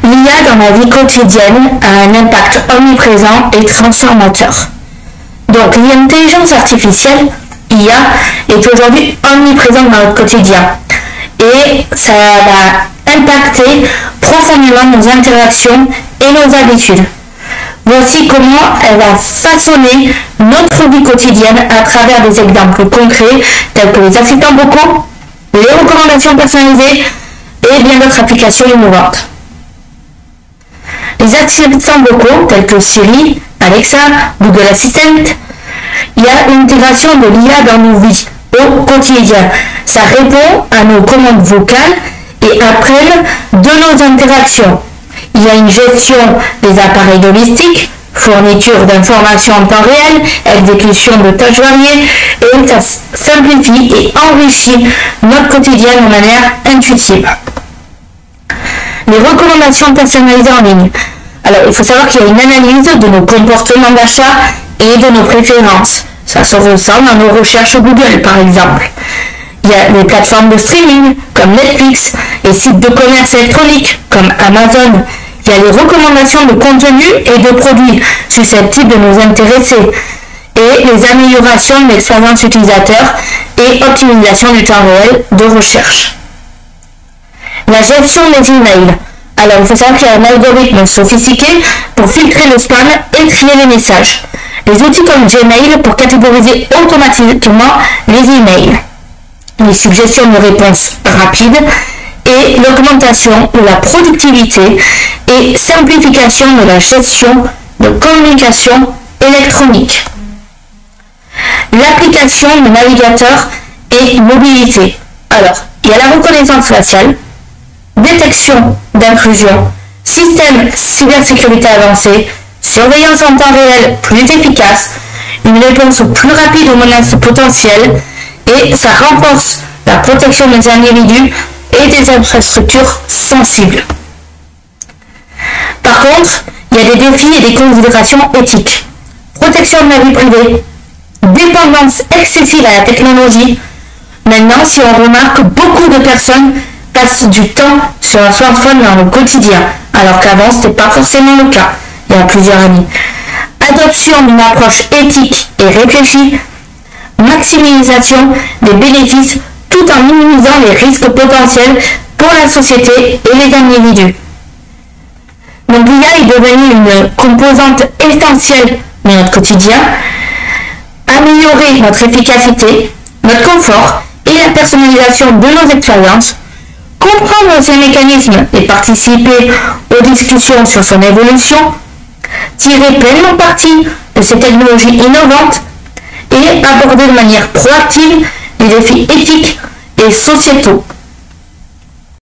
L'IA dans la vie quotidienne a un impact omniprésent et transformateur. Donc l'intelligence artificielle, IA, est aujourd'hui omniprésente dans notre quotidien. Et ça va impacter profondément nos interactions et nos habitudes. Voici comment elle va façonner notre vie quotidienne à travers des exemples concrets tels que les assistants vocaux, les recommandations personnalisées et bien d'autres applications innovantes. Les assistants vocaux tels que Siri, Alexa, Google Assistant, il y a l'intégration de l'IA dans nos vies au quotidien. Ça répond à nos commandes vocales et apprennent de nos interactions. Il y a une gestion des appareils domestiques, fourniture d'informations en temps réel, exécution de tâches variées, et ça simplifie et enrichit notre quotidien de manière intuitive. Les recommandations personnalisées en ligne. Alors, il faut savoir qu'il y a une analyse de nos comportements d'achat et de nos préférences. Ça se ressent dans nos recherches Google, par exemple. Il y a les plateformes de streaming, comme Netflix, et sites de commerce électronique, comme Amazon. Il y a les recommandations de contenu et de produits susceptibles de nous intéresser, et les améliorations de l'expérience utilisateur et optimisation du temps réel de recherche. La gestion des emails. Alors, il faut savoir qu'il y a un algorithme sophistiqué pour filtrer le spam et trier les messages. Les outils comme Gmail pour catégoriser automatiquement les emails. Les suggestions de réponses rapides et l'augmentation de la productivité et simplification de la gestion de communication électronique. L'application de navigateur et mobilité. Alors, il y a la reconnaissance faciale, détection d'intrusion, système cybersécurité avancé, surveillance en temps réel plus efficace, une réponse plus rapide aux menaces potentielles et ça renforce la protection des individus et des infrastructures sensibles. Par contre, il y a des défis et des considérations éthiques. Protection de la vie privée, dépendance excessive à la technologie. Maintenant, si on remarque que beaucoup de personnes passent du temps sur un smartphone dans le quotidien, alors qu'avant, ce n'était pas forcément le cas, il y a plusieurs années. Adoption d'une approche éthique et réfléchie, maximisation des bénéfices tout en minimisant les risques potentiels pour la société et les individus. Donc l'IA est devenue une composante essentielle de notre quotidien, améliorer notre efficacité, notre confort et la personnalisation de nos expériences, comprendre ses mécanismes et participer aux discussions sur son évolution, tirer pleinement parti de ces technologies innovantes et aborder de manière proactive les défis éthiques et sociétaux.